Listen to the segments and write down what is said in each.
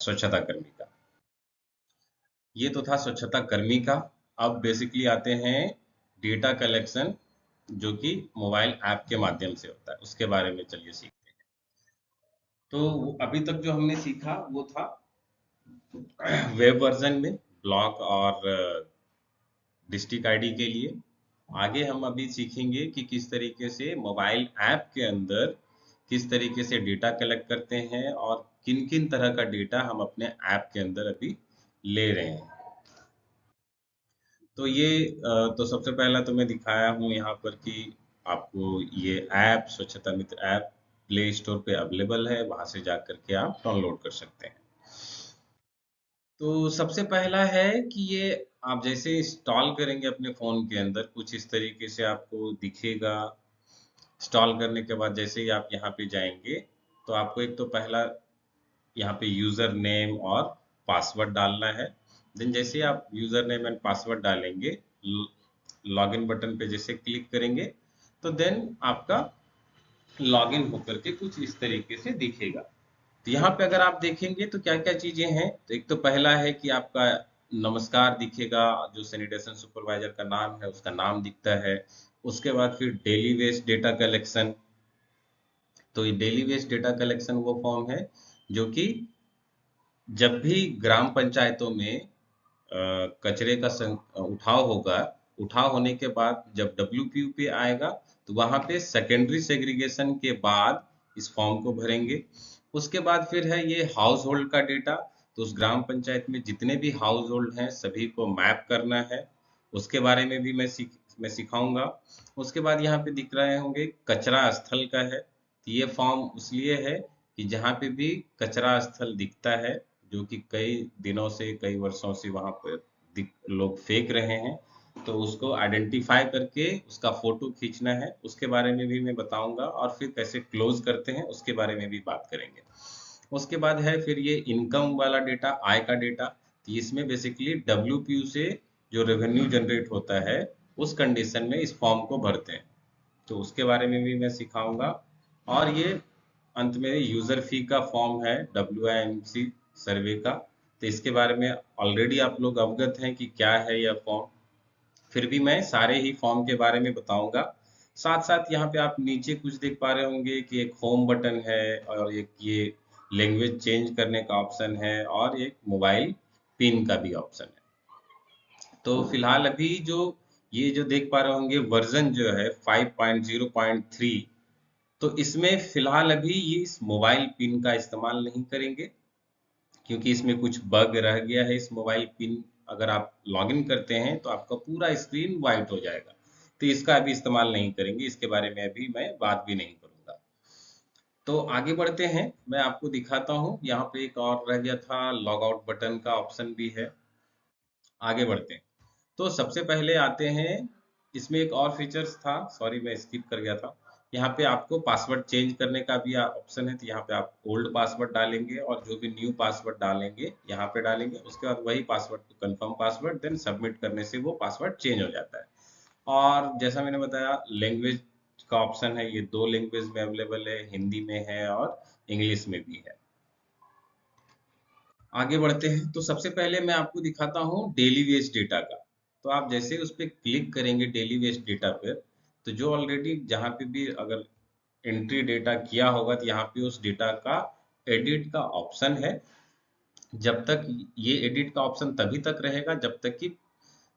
स्वच्छता कर्मी का। ये तो था स्वच्छता कर्मी का। अब बेसिकली आते हैं डेटा कलेक्शन, जो कि मोबाइल ऐप के माध्यम से होता है, उसके बारे में चलिए सीखते हैं। तो अभी तक जो हमने सीखा वो था वेब वर्जन में ब्लॉग और डिस्ट्रिक्ट आईडी के लिए। आगे हम अभी सीखेंगे कि किस तरीके से मोबाइल ऐप के अंदर किस तरीके से डेटा कलेक्ट करते हैं और किन किन तरह का डेटा हम अपने ऐप के अंदर अभी ले रहे हैं। तो ये तो सबसे पहला तो मैं दिखाया हूँ यहाँ पर कि आपको ये ऐप स्वच्छता मित्र ऐप प्ले स्टोर पे अवेलेबल है, वहां से जा करके आप डाउनलोड कर सकते हैं। तो सबसे पहला है कि ये आप जैसे इंस्टॉल करेंगे अपने फ़ोन के अंदर, कुछ इस तरीके से आपको दिखेगा। इंस्टॉल करने के बाद जैसे ही आप यहाँ पे जाएँगे, तो आपको एक तो पहला यहाँ पे यूज़र नेम और पासवर्ड डालना है। देन जैसे ही आप यूज़र नेम एंड पासवर्ड डालेंगे, लॉगिन बटन पे जैसे क्लिक करेंगे, तो देन आपका लॉगिन होकर के कुछ इस तरीके से दिखेगा। तो यहाँ पे अगर आप देखेंगे तो क्या-क्या चीज़ें हैं, तो एक तो पहला है कि आपका नमस्कार दिखेगा, जो सैनिटेशन सुपरवाइजर का नाम है, उसका नाम दिखता है। उसके बाद फिर डेली वेस्ट डेटा कलेक्शन। तो ये डेली वेस्ट डेटा कलेक्शन वो फॉर्म है, जो कि जब भी ग्राम पंचायतों में कचरे का उठाव होगा, उठाव होने के बाद जब डब्ल्यूपीयू पे आएगा, तो वहाँ पे सेकेंडरी सेग्रीगेशन के बाद इस फॉर्म को भरेंगे। उसके बाद फिर है ये हाउस होल्ड का डेटा, तो उस ग्राम पंचायत में जितने भी हाउस होल्ड हैं सभी को मैप करना है, उसके बारे में भी मैं सिखाऊंगा। उसके बाद यहाँ पे दिख रहे होंगे कचरा स्थल का है, तो ये फॉर्म इसलिए है कि जहाँ पे भी कचरा स्थल दिखता है, जो कि कई दिनों से कई वर्षों से वहाँ पर लोग फेंक रहे हैं, तो उसको आइडेंटिफाई करके उसका फोटो खींचना है, उसके बारे में भी मैं बताऊंगा और फिर कैसे क्लोज करते हैं उसके बारे में भी बात करेंगे। उसके बाद है फिर ये इनकम वाला डेटा, आय का डेटा। तो इसमें बेसिकली डब्ल्यूपीयू से जो रेवेन्यू जनरेट होता है, उस कंडीशन में इस फॉर्म को भरते हैं, तो उसके बारे में भी मैं सिखाऊंगा। और ये अंत में यूजर फी का फॉर्म है, WIMC सर्वे का। तो इसके बारे में ऑलरेडी आप लोग अवगत हैं कि क्या है यह फॉर्म, फिर भी मैं सारे ही फॉर्म के बारे में बताऊंगा। साथ साथ यहाँ पे आप नीचे कुछ देख पा रहे होंगे कि एक होम बटन है और एक ये लैंग्वेज चेंज करने का ऑप्शन है और एक मोबाइल पिन का भी ऑप्शन है। तो फिलहाल अभी जो ये जो देख पा रहे होंगे वर्जन जो है 5.0.3, तो इसमें फिलहाल अभी ये इस मोबाइल पिन का इस्तेमाल नहीं करेंगे, क्योंकि इसमें कुछ बग रह गया है। इस मोबाइल पिन अगर आप लॉगिन करते हैं तो आपका पूरा स्क्रीन वाइट हो जाएगा, तो इसका अभी इस्तेमाल नहीं करेंगे, इसके बारे में अभी मैं बात भी नहीं करूंगा। तो आगे बढ़ते हैं, मैं आपको दिखाता हूँ। यहाँ पे एक और रह गया था, लॉग आउट बटन का ऑप्शन भी है। आगे बढ़ते हैं, तो सबसे पहले आते हैं, इसमें एक और फीचर्स था, सॉरी मैं स्किप कर गया था। यहाँ पे आपको पासवर्ड चेंज करने का भी ऑप्शन है, तो यहाँ पे आप ओल्ड पासवर्ड डालेंगे और जो भी न्यू पासवर्ड डालेंगे यहाँ पे डालेंगे, उसके बाद वही पासवर्ड को कंफर्म पासवर्ड, देन सबमिट करने से वो पासवर्ड चेंज हो जाता है। और जैसा मैंने बताया लैंग्वेज का ऑप्शन है, ये दो लैंग्वेज में अवेलेबल है, हिंदी में है और इंग्लिश में भी है। आगे बढ़ते हैं, तो सबसे पहले मैं आपको दिखाता हूँ डेली वेस्ट डेटा का। तो आप जैसे उस पर क्लिक करेंगे डेली वेस्ट डेटा पर, तो जो ऑलरेडी जहाँ पे भी अगर एंट्री डेटा किया होगा, तो यहाँ पे उस डेटा का एडिट का ऑप्शन है। जब तक ये एडिट का ऑप्शन तभी तक रहेगा जब तक कि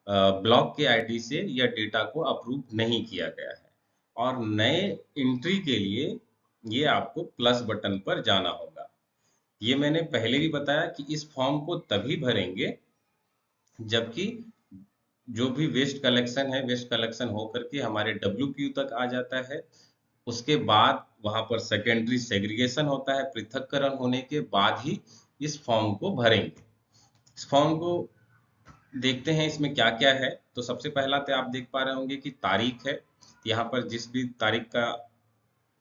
ब्लॉक के आईडी से या डेटा को अप्रूव नहीं किया गया है। और नए एंट्री के लिए ये आपको प्लस बटन पर जाना होगा। ये मैंने पहले भी बताया कि इस फॉर्म को तभी भरेंगे जबकि जो भी वेस्ट कलेक्शन है, वेस्ट कलेक्शन होकर के हमारे डब्ल्यूपीयू तक आ जाता है। उसके बाद वहां पर सेकेंडरी सेग्रीगेशन होता है, पृथक्करण होने के बाद ही इस फॉर्म को भरेंगे। इस फॉर्म को देखते हैं इसमें क्या क्या है। तो सबसे पहला तो आप देख पा रहे होंगे कि तारीख है, यहाँ पर जिस भी तारीख का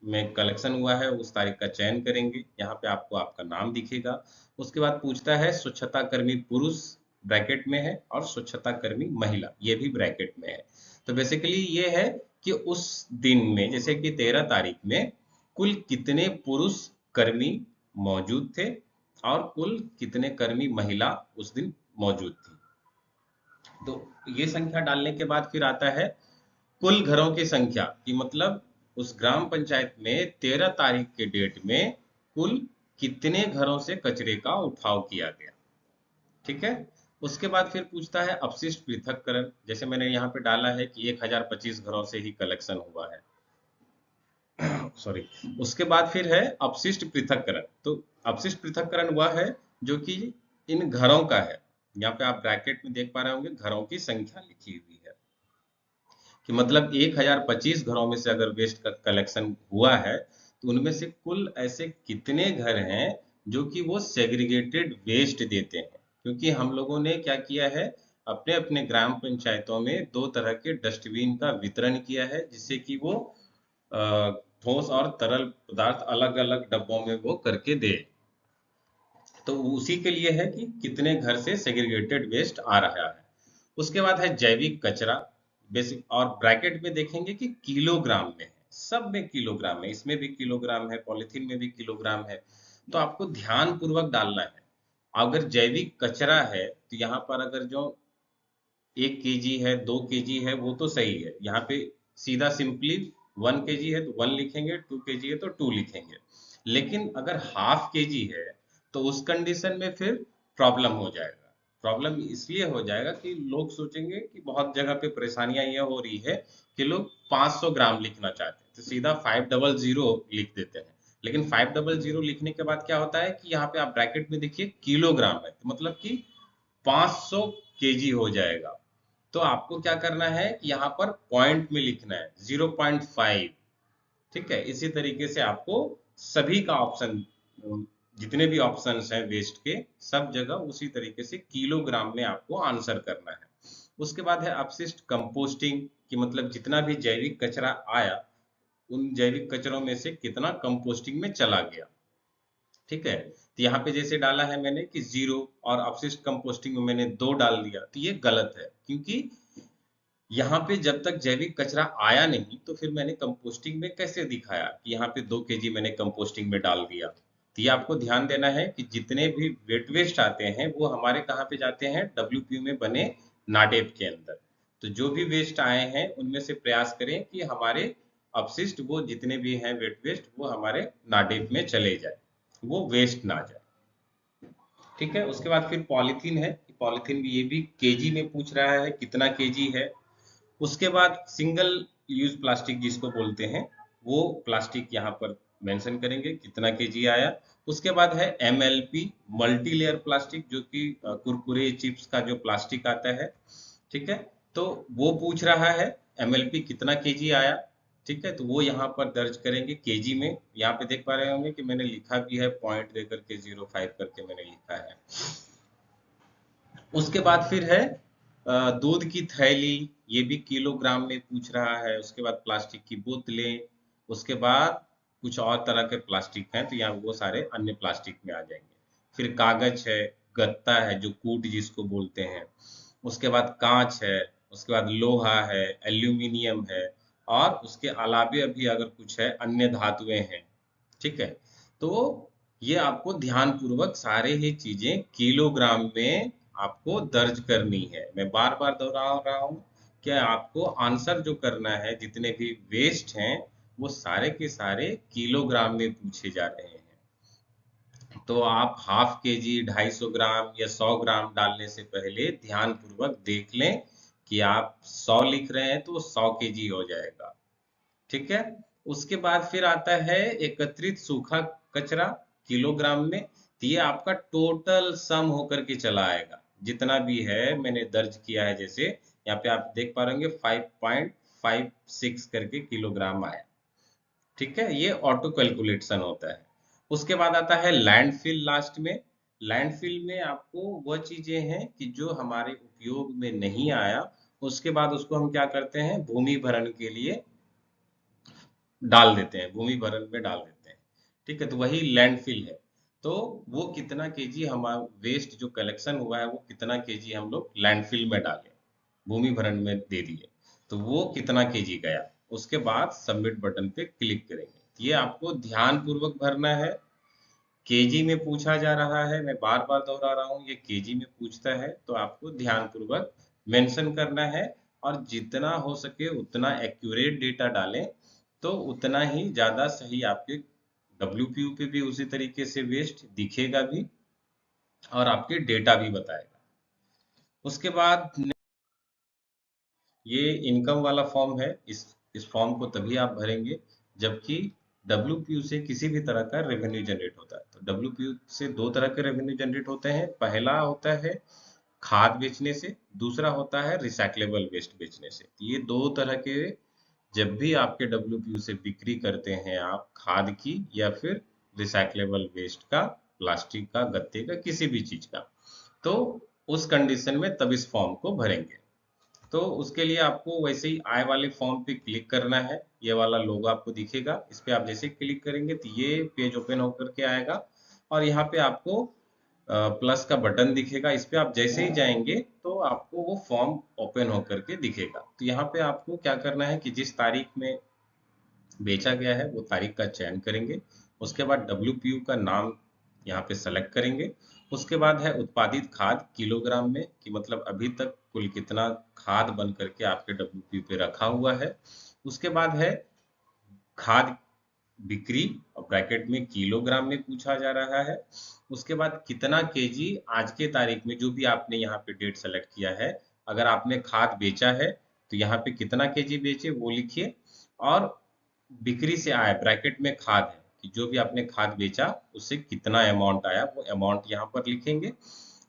में कलेक्शन हुआ है उस तारीख का चयन करेंगे, यहाँ पे आपको आपका नाम दिखेगा। उसके बाद पूछता है स्वच्छता कर्मी पुरुष ब्रैकेट में है और स्वच्छता कर्मी महिला ये भी ब्रैकेट में है। तो बेसिकली ये है कि उस दिन में जैसे कि 13 तारीख में कुल कितने पुरुष कर्मी मौजूद थे और कुल कितने कर्मी महिला उस दिन मौजूद थी। तो ये संख्या डालने के बाद फिर आता है कुल घरों की संख्या, कि मतलब उस ग्राम पंचायत में 13 तारीख के डेट में कुल कितने घरों से कचरे का उठाव किया गया। ठीक है। उसके बाद फिर पूछता है अपशिष्ट पृथक्करण, जैसे मैंने यहाँ पे डाला है कि 1025 घरों से ही कलेक्शन हुआ है। सॉरी। उसके बाद फिर है अपशिष्ट पृथक्करण। तो अपशिष्ट पृथक्करण वह है जो कि इन घरों का है। यहाँ पे आप ब्रैकेट में देख पा रहे होंगे घरों की संख्या लिखी हुई है, कि मतलब 1025 घरों में से अगर वेस्ट का कलेक्शन हुआ है तो उनमें से कुल ऐसे कितने घर हैं जो कि वो सेग्रीगेटेड वेस्ट देते हैं। क्योंकि हम लोगों ने क्या किया है, अपने अपने ग्राम पंचायतों में दो तरह के डस्टबिन का वितरण किया है, जिससे कि वो ठोस और तरल पदार्थ अलग अलग डब्बों में वो करके दे। तो उसी के लिए है कि कितने घर से सेग्रीगेटेड वेस्ट आ रहा है। उसके बाद है जैविक कचरा, बेसिक, और ब्रैकेट में देखेंगे कि किलोग्राम में है, सब में किलोग्राम है, इसमें भी किलोग्राम है, पॉलिथीन में भी किलोग्राम है। तो आपको ध्यान पूर्वक डालना है। अगर जैविक कचरा है तो यहाँ पर अगर जो 1 केजी है, 2 केजी है, वो तो सही है। यहाँ पे सीधा सिंपली 1 केजी है तो 1 लिखेंगे, 2 केजी है तो 2 लिखेंगे। लेकिन अगर हाफ केजी है तो उस कंडीशन में फिर प्रॉब्लम हो जाएगा। प्रॉब्लम इसलिए हो जाएगा कि लोग सोचेंगे कि बहुत जगह पे परेशानियां ये हो रही है कि लोग 500 ग्राम लिखना चाहते हैं तो सीधा 500 लिख देते हैं। लेकिन 500 लिखने के बाद क्या होता है कि यहाँ पे आप ब्रैकेट में देखिए किलोग्राम है, तो मतलब कि 500 केजी हो जाएगा। तो आपको क्या करना है कि यहाँ पर पॉइंट में लिखना है 0.5। ठीक है। इसी तरीके से आपको सभी का ऑप्शन, जितने भी ऑप्शंस हैं वेस्ट के, सब जगह उसी तरीके से किलोग्राम में आपको आंसर करना है। उसके बाद है अपशिष्ट कंपोस्टिंग, कि मतलब जितना भी जैविक कचरा आया उन जैविक कचरों में से कितना कंपोस्टिंग में चला गया। ठीक है। तो यहाँ पे जैसे डाला है मैंने कि 0, और अपशिष्ट कंपोस्टिंग में मैंने 2 डाल दिया, तो ये गलत है। क्योंकि यहाँ पे जब तक जैविक कचरा आया नहीं तो फिर मैंने कंपोस्टिंग में कैसे दिखाया कि यहाँ पे 2 केजी मैंने कंपोस्टिंग में डाल दिया। तो ये आपको ध्यान देना है कि जितने भी वेट वेस्ट आते हैं वो हमारे कहाँ पे जाते हैं, डब्ल्यूपीयू में बने नाडेप के अंदर। तो जो भी वेस्ट आए हैं उनमें से प्रयास करें कि हमारे अपशिष्ट वो जितने भी हैं वेट वेस्ट वो हमारे नाडेप में चले जाए, वो वेस्ट ना जाए। ठीक है। उसके बाद फिर पॉलीथीन है, पॉलीथीन भी, ये भी केजी में पूछ रहा है कितना केजी है। उसके बाद सिंगल यूज प्लास्टिक जिसको बोलते हैं, वो प्लास्टिक यहाँ पर मेंशन करेंगे कितना केजी आया। उसके बाद है एमएलपी, मल्टी लेयर प्लास्टिक, जो कि कुरकुरे चिप्स का जो प्लास्टिक आता है। ठीक है। तो वो पूछ रहा है एमएलपी कितना केजी आया। ठीक है। तो वो यहाँ पर दर्ज करेंगे केजी में। यहाँ पे देख पा रहे होंगे कि मैंने लिखा भी है पॉइंट दे करके, 0.5 करके मैंने लिखा है। उसके बाद फिर है दूध की थैली, ये भी किलोग्राम में पूछ रहा है। उसके बाद प्लास्टिक की बोतलें। उसके बाद कुछ और तरह के प्लास्टिक हैं तो यहाँ वो सारे अन्य प्लास्टिक में आ जाएंगे। फिर कागज है, गत्ता है जो कूट जिसको बोलते हैं। उसके बाद कांच है। उसके बाद लोहा है, एल्यूमिनियम है, और उसके अलावे अभी अगर कुछ है अन्य धातुएं हैं। ठीक है। तो ये आपको ध्यान पूर्वक सारे ही चीजें किलोग्राम में आपको दर्ज करनी है। मैं बार बार दोहरा रहा हूँ कि आपको आंसर जो करना है, जितने भी वेस्ट हैं वो सारे के सारे किलोग्राम में पूछे जा रहे हैं। तो आप हाफ केजी, 250 ग्राम या 100 ग्राम डालने से पहले ध्यान पूर्वक देख लें कि आप 100 लिख रहे हैं तो 100 केजी हो जाएगा। ठीक है। उसके बाद फिर आता है एकत्रित सूखा कचरा किलोग्राम में। तो ये आपका टोटल सम होकर के चला आएगा, जितना भी है मैंने दर्ज किया है। जैसे यहाँ पे आप देख पा रहे होंगे 5.56 करके किलोग्राम आया। ठीक है। ये ऑटो कैलकुलेशन होता है। उसके बाद आता है लैंडफिल लास्ट में। लैंडफिल में आपको वह चीजें हैं कि जो हमारे उपयोग में नहीं आया, उसके बाद उसको हम क्या करते हैं, भूमि भरण के लिए डाल देते हैं, भूमि भरण में डाल देते हैं। ठीक है। तो वही लैंडफिल है। तो वो कितना केजी हमारा वेस्ट जो कलेक्शन हुआ है वो कितना केजी हम लोग लैंडफिल में डालें, भूमि भरण में दे दिए, तो वो कितना केजी गया। उसके बाद सबमिट बटन पे क्लिक करेंगे। ये आपको ध्यान पूर्वक भरना है। केजी में पूछा जा रहा है, मैं बार बार दोहरा रहा हूँ, ये केजी में पूछता है, तो आपको ध्यानपूर्वक मेंशन करना है और जितना हो सके उतना एक्यूरेट डेटा डालें, तो उतना ही ज़्यादा सही आपके डब्ल्यूपीयू पे भी उसी तरीके से वेस्ट दिखेगा भी और आपके डेटा भी बताएगा। उसके बाद ये इनकम वाला फॉर्म है। इस फॉर्म को तभी आप भरेंगे जबकि डब्ल्यूपीयू से किसी भी तरह का रेवेन्यू जनरेट होता है। तो डब्ल्यूपीयू से दो तरह के रेवेन्यू जनरेट होते हैं। पहला होता है खाद बेचने से, दूसरा होता है रिसाइक्लेबल वेस्ट बेचने से। ये दो तरह के, जब भी आपके डब्ल्यूपीयू से बिक्री करते हैं आप खाद की या फिर रिसाइक्लेबल वेस्ट का, प्लास्टिक का, गत्ते का, किसी भी चीज का, तो उस कंडीशन में तब इस फॉर्म को भरेंगे। तो उसके लिए आपको वैसे ही आय वाले फॉर्म पे क्लिक करना है। ये वाला लोगो आपको दिखेगा, इस पे आप जैसे क्लिक करेंगे तो ये पेज ओपन होकर के आएगा और यहाँ पे आपको प्लस का बटन दिखेगा। इस पे आप जैसे ही जाएंगे तो आपको वो फॉर्म ओपन होकर के दिखेगा। तो यहाँ पे आपको क्या करना है कि जिस तारीख में बेचा गया है वो तारीख का चयन करेंगे। उसके बाद डब्ल्यूपीयू का नाम यहाँ पे सेलेक्ट करेंगे। उसके बाद है उत्पादित खाद किलोग्राम में, कि मतलब अभी तक कुल कितना खाद बन करके आपके डब्ल्यूपीयू पे रखा हुआ है। उसके बाद है खाद बिक्री, और ब्रैकेट में किलोग्राम में पूछा जा रहा है। उसके बाद कितना केजी आज के तारीख में, जो भी आपने यहाँ पे डेट सेलेक्ट किया है, अगर आपने खाद बेचा है तो यहाँ पे कितना केजी बेचे वो लिखिए। और बिक्री से आया, ब्रैकेट में खाद है कि जो भी आपने खाद बेचा उससे कितना अमाउंट आया, वो अमाउंट यहाँ पर लिखेंगे।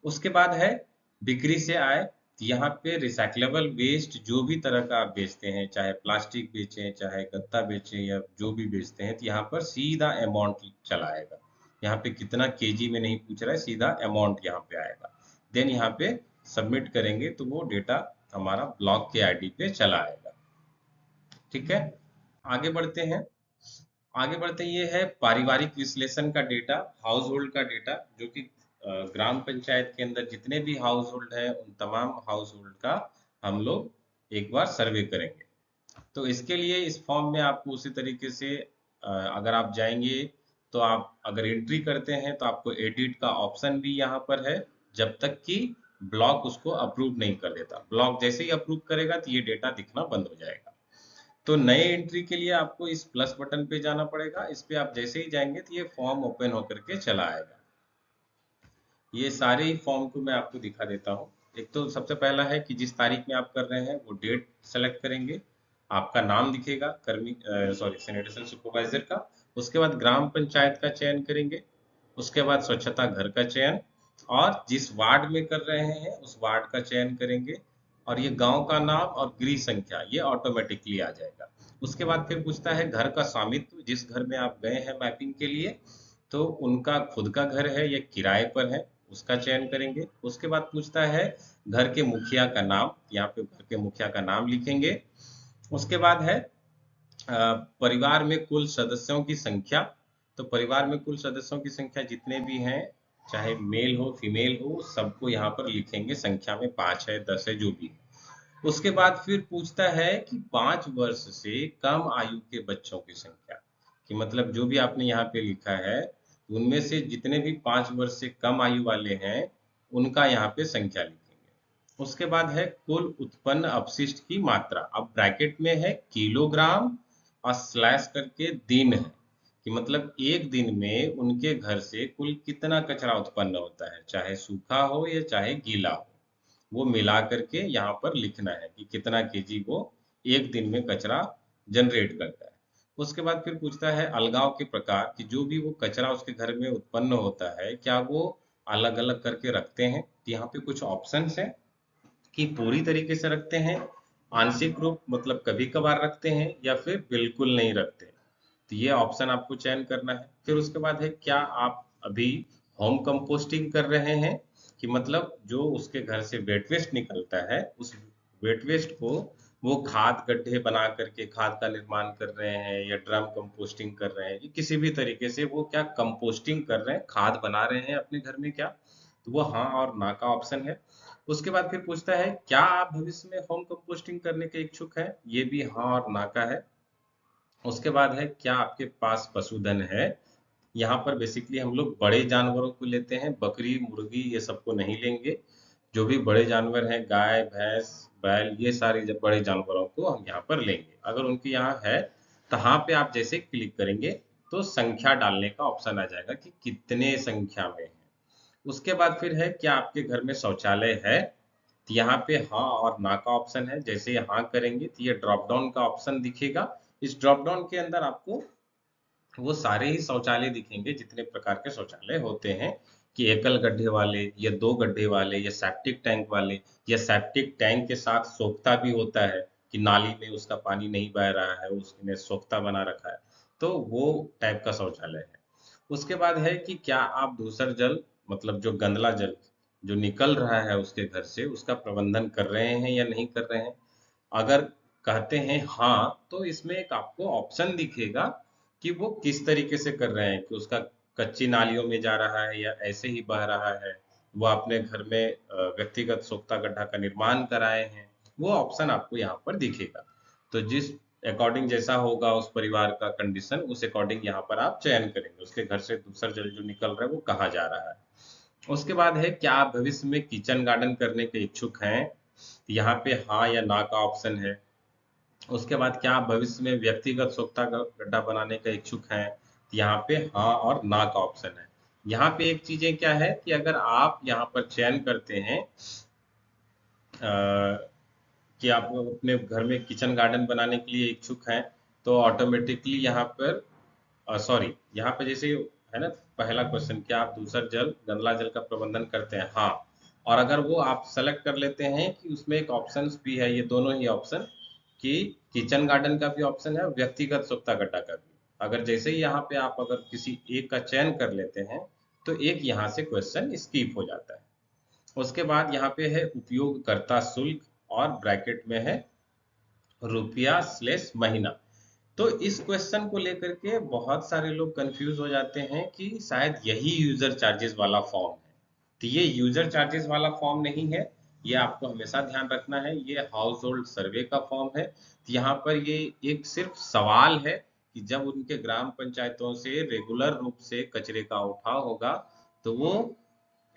उसके बाद है बिक्री से आए, तो यहाँ पे रिसाइक्लेबल वेस्ट जो भी तरह का आप बेचते हैं, चाहे प्लास्टिक बेचें, चाहे गत्ता बेचें, या जो भी बेचते हैं, तो यहाँ पर सीधा अमाउंट चला आएगा। यहाँ पे कितना केजी में नहीं पूछ रहा है, सीधा अमाउंट यहाँ पे आएगा। देन यहाँ पे सबमिट करेंगे तो वो डेटा हमारा ब्लॉक के आईडी पे चला आएगा। ठीक है, आगे बढ़ते हैं। आगे बढ़ते ये है पारिवारिक विश्लेषण का डेटा, हाउस होल्ड का डेटा, जो कि ग्राम पंचायत के अंदर जितने भी हाउस होल्ड है उन तमाम हाउस होल्ड का हम लोग एक बार सर्वे करेंगे। तो इसके लिए इस फॉर्म में आपको उसी तरीके से अगर आप जाएंगे तो आप अगर एंट्री करते हैं तो आपको एडिट का ऑप्शन भी यहाँ पर है, जब तक कि ब्लॉक उसको अप्रूव नहीं कर देता। ब्लॉक जैसे ही अप्रूव करेगा तो ये डेटा दिखना बंद हो जाएगा। तो नए एंट्री के लिए आपको इस प्लस बटन पे जाना पड़ेगा। इस पे आप जैसे ही जाएंगे तो ये फॉर्म ओपन होकर के चला आएगा। ये सारे ही फॉर्म को मैं आपको दिखा देता हूँ। एक तो सबसे पहला है कि जिस तारीख में आप कर रहे हैं वो डेट सेलेक्ट करेंगे, आपका नाम दिखेगा कर्मी सॉरी सैनिटेशन सुपरवाइजर का। उसके बाद ग्राम पंचायत का चयन करेंगे। उसके बाद स्वच्छता घर का चयन, और जिस वार्ड में कर रहे हैं उस वार्ड का चयन करेंगे। और ये गांव का नाम और गृह संख्या ये ऑटोमेटिकली आ जाएगा। उसके बाद फिर पूछता है घर का स्वामित्व, जिस घर में आप गए हैं मैपिंग के लिए, तो उनका खुद का घर है या किराए पर है, उसका चयन करेंगे। उसके बाद पूछता है घर के मुखिया का नाम, यहाँ पे घर के मुखिया का नाम लिखेंगे। उसके बाद है परिवार में कुल सदस्यों की संख्या। तो परिवार में कुल सदस्यों की संख्या जितने भी हैं, चाहे मेल हो फीमेल हो, सबको यहाँ पर लिखेंगे संख्या में, 5 है 10 है जो भी है। उसके बाद फिर पूछता है कि 5 वर्ष से कम आयु के बच्चों की संख्या, कि मतलब जो भी आपने यहाँ पे लिखा है उनमें से जितने भी 5 वर्ष से कम आयु वाले हैं उनका यहाँ पे संख्या लिखेंगे। उसके बाद है कुल उत्पन्न अपशिष्ट की मात्रा। अब ब्रैकेट में है किलोग्राम और स्लैश करके दिन है, कि मतलब एक दिन में उनके घर से कुल कितना कचरा उत्पन्न होता है, चाहे सूखा हो या चाहे गीला हो, वो मिला करके यहाँ पर लिखना है कि कितना केजी वो एक दिन में कचरा जनरेट करता है। उसके बाद फिर पूछता है अलगाव के प्रकार, कि जो भी वो कचरा उसके घर में उत्पन्न होता है क्या वो अलग अलग करके रखते हैं। तो यहाँ पे कुछ ऑप्शंस हैं कि पूरी तरीके से रखते हैं, आंशिक रूप मतलब कभी कभार रखते हैं, या फिर बिल्कुल नहीं रखते। तो ये ऑप्शन आपको चयन करना है। फिर उसके बाद है क्या आप अभी होम कंपोस्टिंग कर रहे हैं, कि मतलब जो उसके घर से वेट वेस्ट निकलता है उस वेट वेस्ट को वो खाद गड्ढे बना करके खाद का निर्माण कर रहे हैं, या ड्रम कंपोस्टिंग कर रहे हैं, या किसी भी तरीके से वो क्या कंपोस्टिंग कर रहे हैं, खाद बना रहे हैं अपने घर में क्या। तो वो हाँ और ना का ऑप्शन है। उसके बाद फिर पूछता है क्या आप भविष्य में होम कंपोस्टिंग करने के इच्छुक हैं, ये भी हाँ और ना का है। उसके बाद है क्या आपके पास पशुधन है, यहाँ पर बेसिकली हम लोग बड़े जानवरों को लेते हैं, बकरी मुर्गी ये सबको नहीं लेंगे। जो भी बड़े जानवर हैं, गाय भैंस बैल, ये सारे जब बड़े जानवरों को हम यहाँ पर लेंगे। अगर उनके यहाँ है तो यहाँ पे आप जैसे क्लिक करेंगे तो संख्या डालने का ऑप्शन आ जाएगा कि कितने संख्या में है। उसके बाद फिर है क्या आपके घर में शौचालय है, तो यहाँ पे हाँ और ना का ऑप्शन है। जैसे हाँ करेंगे तो ये ड्रॉप डाउन का ऑप्शन दिखेगा। इस ड्रॉप डाउन के अंदर आपको वो सारे ही शौचालय दिखेंगे जितने प्रकार के शौचालय होते हैं, कि एकल गड्ढे वाले या दो गड्ढे वाले या सेप्टिक टैंक वाले, या सेप्टिक टैंक के साथ सोख्ता भी होता है कि नाली में उसका पानी नहीं बह रहा है, उसने सोख्ता बना रखा है, तो वो टाइप का शौचालय है। उसके बाद है कि क्या आप दूसर जल, मतलब जो गंदला जल जो निकल रहा है उसके घर से, उसका प्रबंधन कर रहे हैं या नहीं कर रहे हैं। अगर कहते हैं हाँ, तो इसमें एक आपको ऑप्शन दिखेगा कि वो किस तरीके से कर रहे हैं, कि उसका कच्ची नालियों में जा रहा है या ऐसे ही बह रहा है, वो अपने घर में व्यक्तिगत सोख्ता गड्ढा का निर्माण कराए हैं, वो ऑप्शन आपको यहाँ पर दिखेगा। तो जिस अकॉर्डिंग जैसा होगा उस परिवार का कंडीशन, उस अकॉर्डिंग यहाँ पर आप चयन करेंगे उसके घर से दूसरा जल जो निकल रहा है वो कहाँ जा रहा है। उसके बाद है क्या आप भविष्य में किचन गार्डन करने के इच्छुक हैं, यहाँ पे हाँ या ना का ऑप्शन है। उसके बाद क्या आप भविष्य में व्यक्तिगत सोख्ता गड्ढा बनाने का इच्छुक हैं, यहाँ पे हाँ और ना का ऑप्शन है। यहाँ पे एक चीजें क्या है कि अगर आप यहाँ पर चयन करते हैं कि आप अपने घर में किचन गार्डन बनाने के लिए इच्छुक हैं, तो ऑटोमेटिकली यहाँ पर सॉरी, यहाँ पे जैसे है ना, पहला क्वेश्चन क्या आप दूसर जल गंदला जल का प्रबंधन करते हैं, हाँ। और अगर वो आप सेलेक्ट कर लेते हैं कि उसमें एक ऑप्शन भी है, ये दोनों ही ऑप्शन, कि किचन गार्डन का भी ऑप्शन है और व्यक्तिगत सोख्ता गड्ढा का भी, अगर जैसे ही यहाँ पे आप अगर किसी एक का चयन कर लेते हैं तो एक यहाँ से क्वेश्चन स्किप हो जाता है। उसके बाद यहाँ पे है उपयोगकर्ता शुल्क, और ब्रैकेट में है रुपया/महीना। तो इस क्वेश्चन को लेकर के बहुत सारे लोग कंफ्यूज हो जाते हैं कि शायद यही यूजर चार्जेस वाला फॉर्म है। तो ये यूजर चार्जेस वाला फॉर्म नहीं है, ये आपको हमेशा ध्यान रखना है, ये हाउस होल्ड सर्वे का फॉर्म है। तो यहाँ पर ये एक सिर्फ सवाल है कि जब उनके ग्राम पंचायतों से रेगुलर रूप से कचरे का उठाव होगा तो वो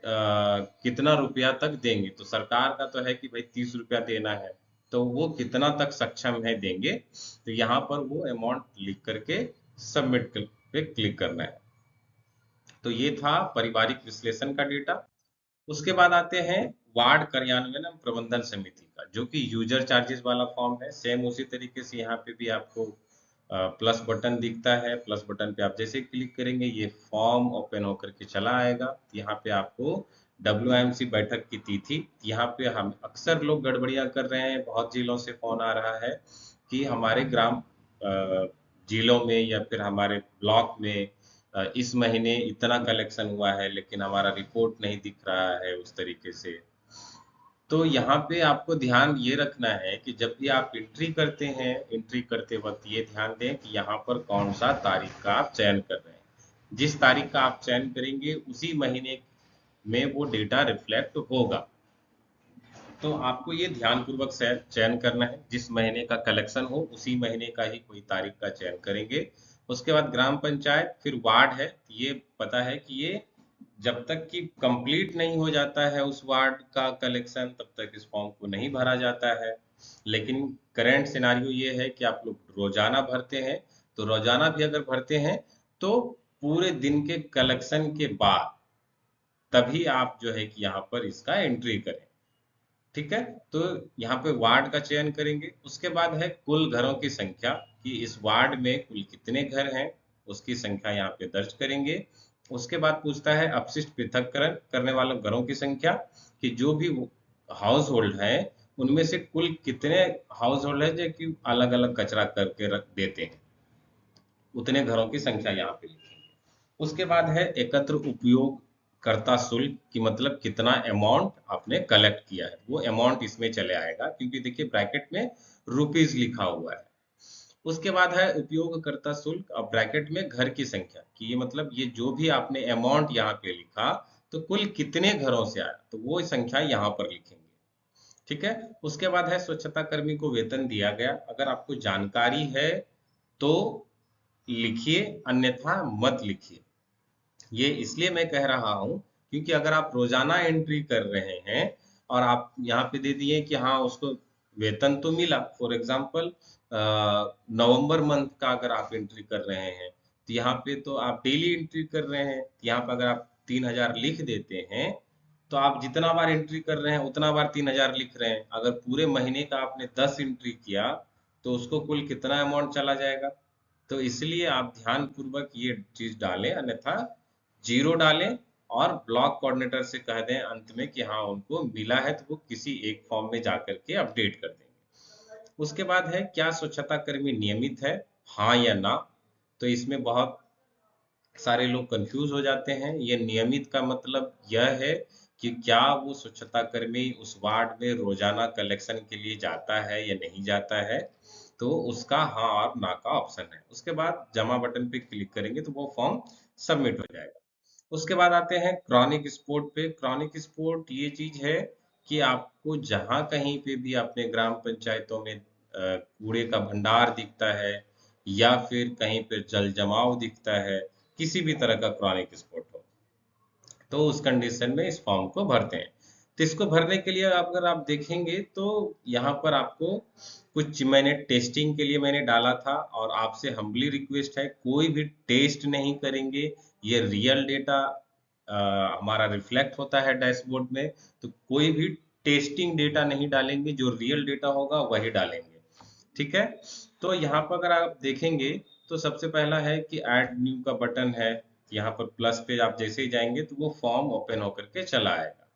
कितना रुपया तक देंगे। तो सरकार का तो है कि भाई 30 रुपया देना है, तो वो कितना तक सक्षम है देंगे, तो यहाँ पर वो अमाउंट लिख करके सबमिट पे क्लिक करना है। तो ये था पारिवारिक विश्लेषण का डेटा। उसके बाद आते हैं वार्ड कार्यान्वयन एवं प्रबंधन समिति का, जो कि यूजर चार्जेस वाला फॉर्म है। सेम उसी तरीके से यहाँ पे भी आपको प्लस बटन दिखता है, प्लस बटन पे आप जैसे क्लिक करेंगे ये फॉर्म ओपन होकर के चला आएगा। यहाँ पे आपको WIMC बैठक की तिथि, यहाँ पे हम अक्सर लोग गड़बड़ियां कर रहे हैं, बहुत जिलों से फोन आ रहा है कि हमारे ग्राम जिलों में या फिर हमारे ब्लॉक में इस महीने इतना कलेक्शन हुआ है लेकिन हमारा रिपोर्ट नहीं दिख रहा है उस तरीके से। तो यहाँ पे आपको ध्यान ये रखना है कि जब भी आप एंट्री करते हैं, एंट्री करते वक्त ये ध्यान दें कि यहाँ पर कौन सा तारीख का आप चयन कर रहे हैं। जिस तारीख का आप चयन करेंगे उसी महीने में वो डेटा रिफ्लेक्ट होगा। तो आपको ये ध्यानपूर्वक चयन करना है, जिस महीने का कलेक्शन हो उसी महीने का ही कोई तारीख का चयन करेंगे। उसके बाद ग्राम पंचायत, फिर वार्ड है, ये पता है कि ये जब तक कि कंप्लीट नहीं हो जाता है उस वार्ड का कलेक्शन तब तक इस फॉर्म को नहीं भरा जाता है। लेकिन करंट सिनारियो ये है कि आप लोग रोजाना भरते हैं, तो रोजाना भी अगर भरते हैं तो पूरे दिन के कलेक्शन के बाद तभी आप जो है कि यहाँ पर इसका एंट्री करें। ठीक है, तो यहाँ पे वार्ड का चयन करेंगे। उसके बाद है कुल घरों की संख्या, कि इस वार्ड में कुल कितने घर हैं, उसकी संख्या यहाँ पे दर्ज करेंगे। उसके बाद पूछता है अपशिष्ट पृथककरण करने वाले घरों की संख्या, कि जो भी हाउस होल्ड है उनमें से कुल कितने हाउस होल्ड है जो कि अलग अलग कचरा करके रख देते हैं, उतने घरों की संख्या यहाँ पे लिखेंगे। उसके बाद है एकत्र उपयोग करता शुल्क, की मतलब कितना अमाउंट आपने कलेक्ट किया है, वो अमाउंट इसमें चले आएगा, क्योंकि देखिए ब्रैकेट में रुपीज लिखा हुआ है। उसके बाद है उपयोगकर्ता शुल्क, और ब्रैकेट में घर की संख्या, कि ये मतलब ये जो भी आपने अमाउंट यहाँ पे लिखा तो कुल कितने घरों से आया, तो वो संख्या यहाँ पर लिखेंगे। ठीक है, उसके बाद है स्वच्छता कर्मी को वेतन दिया गया, अगर आपको जानकारी है तो लिखिए, अन्यथा मत लिखिए। ये इसलिए मैं कह रहा हूँ क्योंकि अगर आप रोजाना एंट्री कर रहे हैं और आप यहाँ पे दे दिए कि हाँ उसको वेतन तो मिला, फॉर एग्जाम्पल नवंबर मंथ का अगर आप एंट्री कर रहे हैं तो यहाँ पे तो आप डेली एंट्री कर रहे हैं, तो यहाँ पे अगर आप 3,000 लिख देते हैं तो आप जितना बार एंट्री कर रहे हैं उतना बार 3,000 लिख रहे हैं। अगर पूरे महीने का आपने 10 एंट्री किया तो उसको कुल कितना अमाउंट चला जाएगा। तो इसलिए आप ध्यान पूर्वक ये चीज डालें, अन्यथा जीरो डालें और ब्लॉक कोऑर्डिनेटर से कह दें अंत में कि हाँ उनको मिला है, तो वो किसी एक फॉर्म में जाकर के अपडेट कर देंगे। उसके बाद है क्या स्वच्छता कर्मी नियमित है, हाँ या ना। तो इसमें बहुत सारे लोग कंफ्यूज हो जाते हैं। ये नियमित का मतलब यह है कि क्या वो स्वच्छता कर्मी उस वार्ड में रोजाना कलेक्शन के लिए जाता है या नहीं जाता है। तो उसका हाँ और ना का ऑप्शन है। उसके बाद जमा बटन पे क्लिक करेंगे तो वो फॉर्म सबमिट हो जाएगा। उसके बाद आते हैं क्रॉनिक स्पॉट पे। क्रॉनिक स्पॉट ये चीज है कि आपको जहां कहीं पे भी अपने ग्राम पंचायतों में कूड़े का भंडार दिखता है या फिर कहीं पे जल जमाव दिखता है, किसी भी तरह का क्रॉनिक स्पॉट हो, तो उस कंडीशन में इस फॉर्म को भरते हैं। तो इसको भरने के लिए अगर आप देखेंगे तो यहाँ पर आपको कुछ मैंने टेस्टिंग के लिए मैंने डाला था, और आपसे हम्बली रिक्वेस्ट है कोई भी टेस्ट नहीं करेंगे। ये रियल डेटा हमारा रिफ्लेक्ट होता है डैशबोर्ड में, तो कोई भी टेस्टिंग डेटा नहीं डालेंगे, जो रियल डेटा होगा वही डालेंगे। ठीक है। तो यहाँ पर अगर आप देखेंगे तो सबसे पहला है कि ऐड न्यू का बटन है। यहाँ पर प्लस पे आप जैसे ही जाएंगे तो वो फॉर्म ओपन होकर के चला आएगा।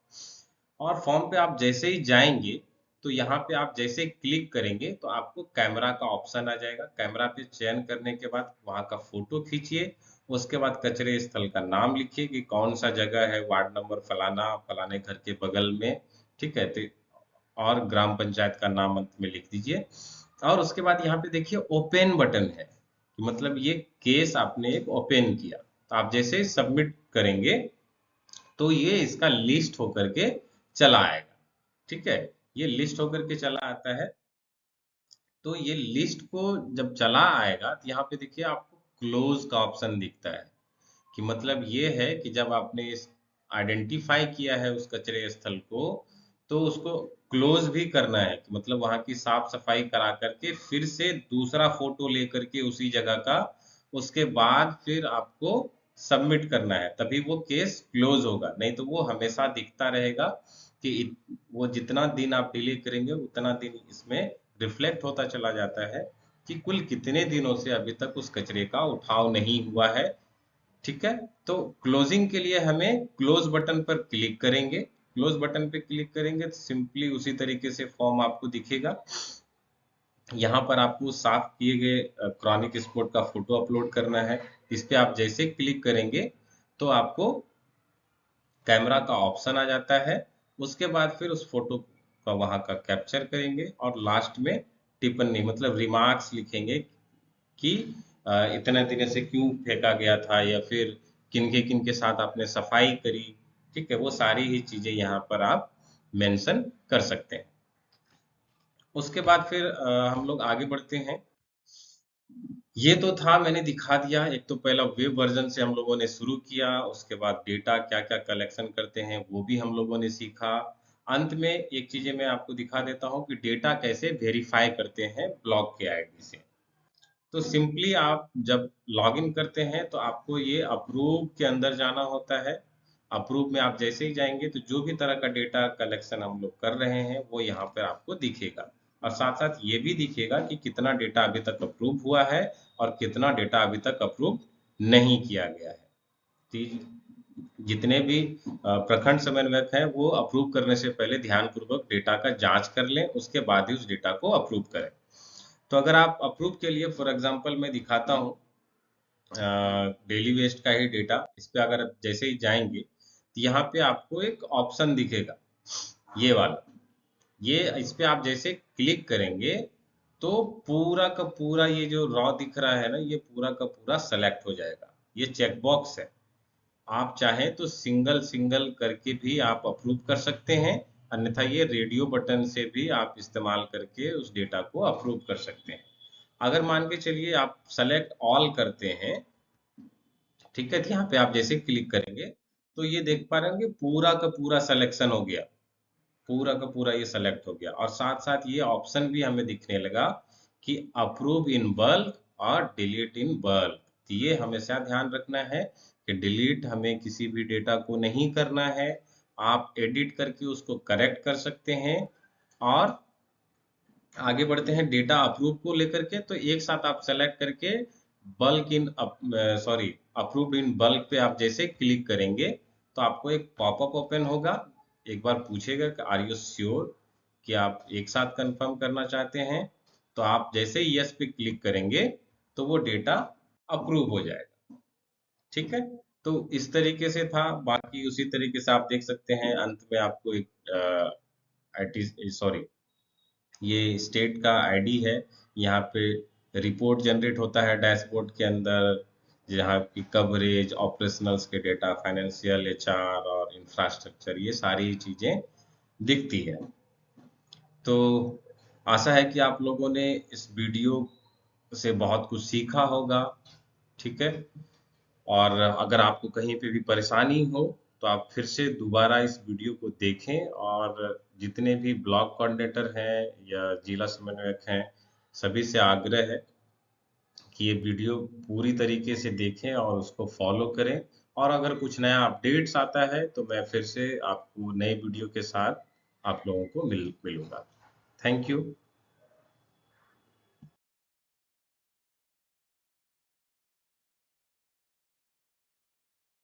और फॉर्म पे आप जैसे ही जाएंगे तो यहाँ पे आप जैसे क्लिक करेंगे तो आपको कैमरा का ऑप्शन आ जाएगा। कैमरा पे चयन करने के बाद वहाँ का फोटो खींचिए। उसके बाद कचरे स्थल का नाम लिखिए कि कौन सा जगह है, वार्ड नंबर फलाना, फलाने घर के बगल में। ठीक है। तो और ग्राम पंचायत का नाम अंत में लिख दीजिए। और उसके बाद यहाँ पे देखिए ओपन बटन है, कि मतलब ये केस आपने एक ओपन किया। तो आप जैसे ही सबमिट करेंगे तो ये इसका लिस्ट होकर के चला आएगा। ठीक है। ये लिस्ट होकर के चला आता है। तो ये लिस्ट को जब चला आएगा तो यहाँ पे देखिए आपको क्लोज का ऑप्शन दिखता है, कि मतलब ये है कि जब आपने इस आइडेंटिफाई किया है उस कचरे स्थल को, तो उसको क्लोज भी करना है, कि मतलब वहां की साफ सफाई करा करके फिर से दूसरा फोटो लेकर के उसी जगह का, उसके बाद फिर आपको सबमिट करना है, तभी वो केस क्लोज होगा। नहीं तो वो हमेशा दिखता रहेगा कि वो जितना दिन आप डिले करेंगे उतना दिन इसमें रिफ्लेक्ट होता चला जाता है कि कुल कितने दिनों से अभी तक उस कचरे का उठाव नहीं हुआ है। ठीक है। तो क्लोजिंग के लिए हमें क्लोज बटन पर क्लिक करेंगे। क्लोज बटन पे क्लिक करेंगे तो सिंपली उसी तरीके से फॉर्म आपको दिखेगा। यहाँ पर आपको साफ किए गए क्रॉनिक स्पॉट का फोटो अपलोड करना है। इस पे आप जैसे क्लिक करेंगे तो आपको कैमरा का ऑप्शन आ जाता है। उसके बाद फिर उस फोटो का वहां का कैप्चर करेंगे और लास्ट में टिप्पणी मतलब रिमार्क्स लिखेंगे कि इतने दिन से क्यों फेंका गया था, या फिर किनके किनके साथ आपने सफाई करी। ठीक है। वो सारी ही चीजें यहाँ पर आप मेंशन कर सकते हैं। उसके बाद फिर हम लोग आगे बढ़ते हैं। ये तो था, मैंने दिखा दिया। एक तो पहला वेब वर्जन से हम लोगों ने शुरू किया, उसके बाद डेटा क्या क्या कलेक्शन करते हैं वो भी हम लोगों ने सीखा। अंत में एक चीजें मैं आपको दिखा देता हूँ कि डेटा कैसे वेरीफाई करते हैं ब्लॉक के आईडी से। तो सिंपली आप जब लॉगिन करते हैं तो आपको ये अप्रूव के अंदर जाना होता है। अप्रूव में आप जैसे ही जाएंगे तो जो भी तरह का डेटा कलेक्शन हम लोग कर रहे हैं वो यहाँ पर आपको दिखेगा। और साथ साथ ये भी दिखेगा कि कितना डेटा अभी तक अप्रूव हुआ है और कितना डेटा अभी तक अप्रूव नहीं किया गया है। जितने भी प्रखंड समन्वयक हैं वो अप्रूव करने से पहले ध्यानपूर्वक डेटा का जांच कर लें, उसके बाद ही उस डेटा को अप्रूव करें। तो अगर आप अप्रूव के लिए फॉर एग्जांपल मैं दिखाता हूँ डेली वेस्ट का ही डेटा। इस पे अगर आप जैसे ही जाएंगे तो यहाँ पे आपको एक ऑप्शन दिखेगा, ये वाला। ये इस पे आप जैसे क्लिक करेंगे तो पूरा का पूरा ये जो रॉ दिख रहा है ना, ये पूरा का पूरा सेलेक्ट हो जाएगा। ये चेकबॉक्स है। आप चाहें तो सिंगल सिंगल करके भी आप अप्रूव कर सकते हैं, अन्यथा ये रेडियो बटन से भी आप इस्तेमाल करके उस डेटा को अप्रूव कर सकते हैं। अगर मान के चलिए आप सेलेक्ट ऑल करते हैं, ठीक है, तो यहाँ पे आप जैसे क्लिक करेंगे तो ये देख पा रहे होंगे पूरा का पूरा सिलेक्शन हो गया, पूरा का पूरा ये सेलेक्ट हो गया, और साथ साथ ये ऑप्शन भी हमें दिखने लगा कि अप्रूव इन बल्क और डिलीट इन बल्क। तो ये हमेशा ध्यान रखना है कि डिलीट हमें किसी भी डेटा को नहीं करना है, आप एडिट करके उसको करेक्ट कर सकते हैं। और आगे बढ़ते हैं डेटा अप्रूव को लेकर के, तो एक साथ आप सेलेक्ट करके bulk in sorry approved in bulk पे आप जैसे क्लिक करेंगे तो आपको एक पॉपअप ओपन होगा, एक बार पूछेगा कि आर यू श्योर, कि आप एक साथ कंफर्म करना चाहते हैं। तो आप जैसे ही यस पे क्लिक करेंगे तो वो डेटा अप्रूव हो जाएगा। ठीक है, तो इस तरीके से था, बाकी उसी तरीके से आप देख सकते हैं अंत में आपको एक आईटी सॉरी ये स्टेट का आईडी है, यहाँ पे रिपोर्ट जनरेट होता है डैशबोर्ड के अंदर, जहाँ की कवरेज, ऑपरेशनल्स के डेटा, फाइनेंशियल, एचआर और इंफ्रास्ट्रक्चर, ये सारी चीजें दिखती है। तो आशा है कि आप लोगों ने इस वीडियो से बहुत कुछ सीखा होगा। ठीक है, और अगर आपको कहीं पे भी परेशानी हो तो आप फिर से दोबारा इस वीडियो को देखें, और जितने भी ब्लॉक कोऑर्डिनेटर हैं या जिला समन्वयक हैं, सभी से आग्रह है कि ये वीडियो पूरी तरीके से देखें और उसको फॉलो करें। और अगर कुछ नया अपडेट्स आता है तो मैं फिर से आपको नए वीडियो के साथ आप लोगों को मिलूंगा। Thank you.